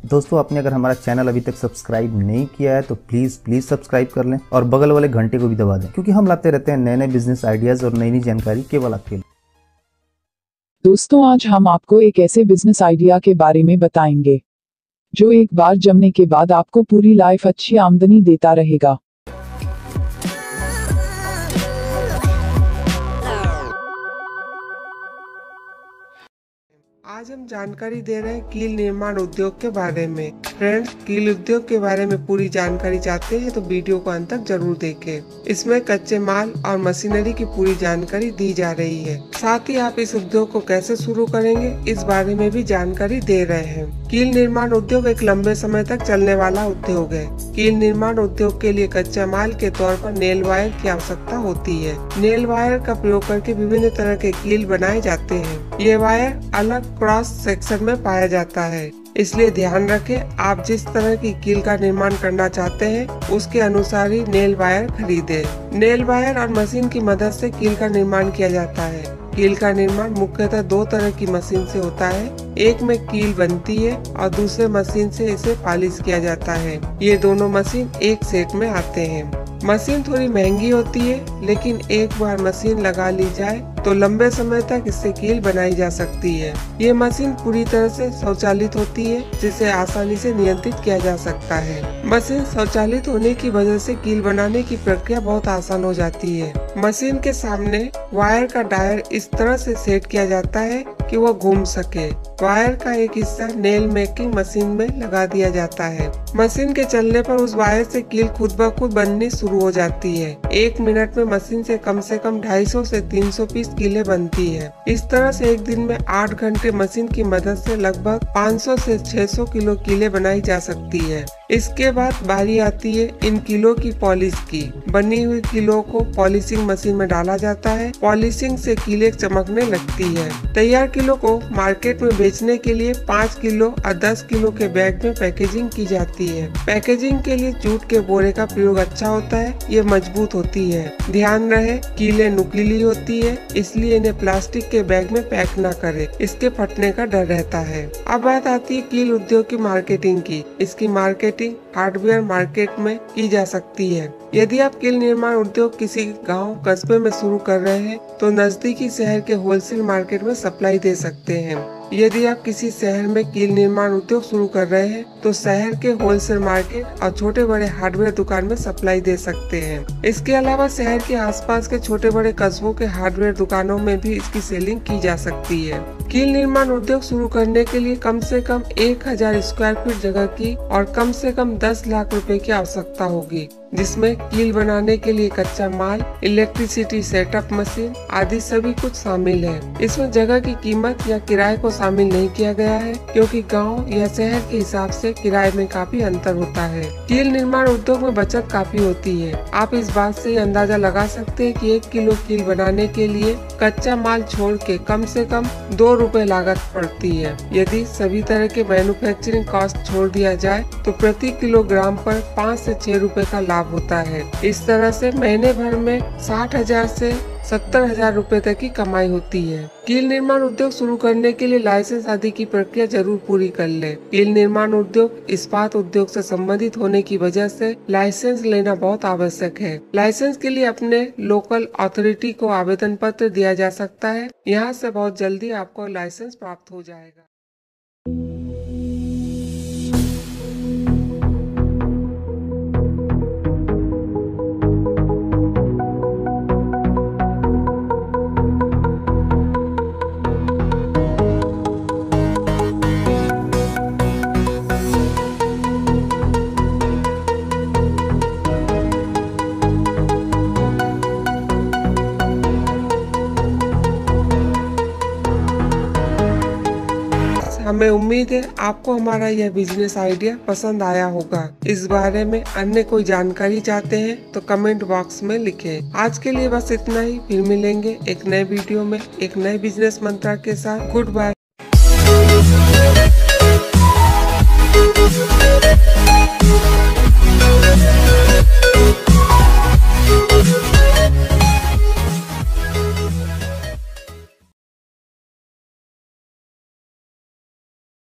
दोस्तों, आपने अगर हमारा चैनल अभी तक सब्सक्राइब नहीं किया है तो प्लीज सब्सक्राइब कर लें और बगल वाले घंटे को भी दबा दें, क्योंकि हम लाते रहते हैं नए नए बिजनेस आइडियाज और नई नई जानकारी केवल आपके लिए। दोस्तों, आज हम आपको एक ऐसे बिजनेस आइडिया के बारे में बताएंगे जो एक बार जमने के बाद आपको पूरी लाइफ अच्छी आमदनी देता रहेगा। आज हम जानकारी दे रहे हैं कील निर्माण उद्योग के बारे में। फ्रेंड्स, कील उद्योग के बारे में पूरी जानकारी चाहते हैं तो वीडियो को अंत तक जरूर देखें। इसमें कच्चे माल और मशीनरी की पूरी जानकारी दी जा रही है। साथ ही आप इस उद्योग को कैसे शुरू करेंगे इस बारे में भी जानकारी दे रहे हैं। कील निर्माण उद्योग एक लंबे समय तक चलने वाला उद्योग है। कील निर्माण उद्योग के लिए कच्चा माल के तौर पर नेल वायर की आवश्यकता होती है। नेल वायर का प्रयोग करके विभिन्न तरह के कील बनाए जाते हैं। ये वायर अलग क्रॉस सेक्शन में पाया जाता है, इसलिए ध्यान रखें आप जिस तरह की कील का निर्माण करना चाहते हैं उसके अनुसार ही नेल वायर खरीदें। नेल वायर और मशीन की मदद से कील का निर्माण किया जाता है। कील का निर्माण मुख्यतः दो तरह की मशीन से होता है। एक में कील बनती है और दूसरे मशीन से इसे पॉलिश किया जाता है। ये दोनों मशीन एक सेट में आते हैं। मशीन थोड़ी महंगी होती है, लेकिन एक बार मशीन लगा ली जाए तो लंबे समय तक इससे कील बनाई जा सकती है। ये मशीन पूरी तरह से स्वचालित होती है, जिसे आसानी से नियंत्रित किया जा सकता है। मशीन स्वचालित होने की वजह से कील बनाने की प्रक्रिया बहुत आसान हो जाती है। मशीन के सामने वायर का डायल इस तरह से सेट किया जाता है कि वह घूम सके। वायर का एक हिस्सा नेल मेकिंग मशीन में लगा दिया जाता है। मशीन के चलने पर उस वायर से कील खुद ब खुद बननी शुरू हो जाती है। 1 मिनट में मशीन से कम 250 से 300 पीस कीलें बनती है। इस तरह से एक दिन में 8 घंटे मशीन की मदद से लगभग 500 से 600 किलो कीलें बनाई जा सकती है। इसके बाद बारी आती है इन कीलों की पॉलिश की। बनी हुई कीलों को पॉलिशिंग मशीन में डाला जाता है। पॉलिशिंग से कीलें चमकने लगती है। तैयार कीलों को मार्केट में बेचने के लिए 5 किलो और 10 किलो के बैग में पैकेजिंग की जाती है। पैकेजिंग के लिए जूट के बोरे का प्रयोग अच्छा होता है। ये मजबूत होती है। ध्यान रहे कीलें नुकीली होती है, इसलिए इन्हें प्लास्टिक के बैग में पैक न करें, इसके फटने का डर रहता है। अब बात आती है कील उद्योग की मार्केटिंग की। इसकी मार्केटिंग हार्डवेयर मार्केट में की जा सकती है। यदि आप कील निर्माण उद्योग किसी गांव कस्बे में शुरू कर रहे हैं तो नजदीकी शहर के होलसेल मार्केट में सप्लाई दे सकते हैं। यदि आप किसी शहर में कील निर्माण उद्योग शुरू कर रहे हैं तो शहर के होलसेल मार्केट और छोटे बड़े हार्डवेयर दुकान में सप्लाई दे सकते हैं। इसके अलावा शहर के आसपास के छोटे बड़े कस्बों के हार्डवेयर दुकानों में भी इसकी सेलिंग की जा सकती है। कील निर्माण उद्योग शुरू करने के लिए कम से कम 1000 स्क्वायर फीट जगह की और कम से कम 10 लाख रुपए की आवश्यकता होगी, जिसमें कील बनाने के लिए कच्चा माल, इलेक्ट्रिसिटी सेटअप मशीन आदि सभी कुछ शामिल है। इसमें जगह की कीमत या किराए को शामिल नहीं किया गया है, क्योंकि गांव या शहर के हिसाब से किराए में काफी अंतर होता है। कील निर्माण उद्योग में बचत काफी होती है। आप इस बात से ही अंदाजा लगा सकते हैं कि 1 किलो कील बनाने के लिए कच्चा माल छोड़ के कम से कम 2 रुपए लागत पड़ती है। यदि सभी तरह के मैन्युफैक्चरिंग कॉस्ट छोड़ दिया जाए तो प्रति किलोग्राम पर 5 से 6 रुपए का लाभ होता है। इस तरह से महीने भर में 60,000 से 70,000 रुपए तक की कमाई होती है। कील निर्माण उद्योग शुरू करने के लिए लाइसेंस आदि की प्रक्रिया जरूर पूरी कर ले। कील निर्माण उद्योग इस्पात उद्योग से संबंधित होने की वजह से लाइसेंस लेना बहुत आवश्यक है। लाइसेंस के लिए अपने लोकल अथॉरिटी को आवेदन पत्र दिया जा सकता है। यहाँ से बहुत जल्दी आपको लाइसेंस प्राप्त हो जाएगा। हमें उम्मीद है आपको हमारा यह बिजनेस आइडिया पसंद आया होगा। इस बारे में अन्य कोई जानकारी चाहते हैं तो कमेंट बॉक्स में लिखें। आज के लिए बस इतना ही। फिर मिलेंगे एक नए वीडियो में एक नए बिजनेस मंत्र के साथ। Good bye.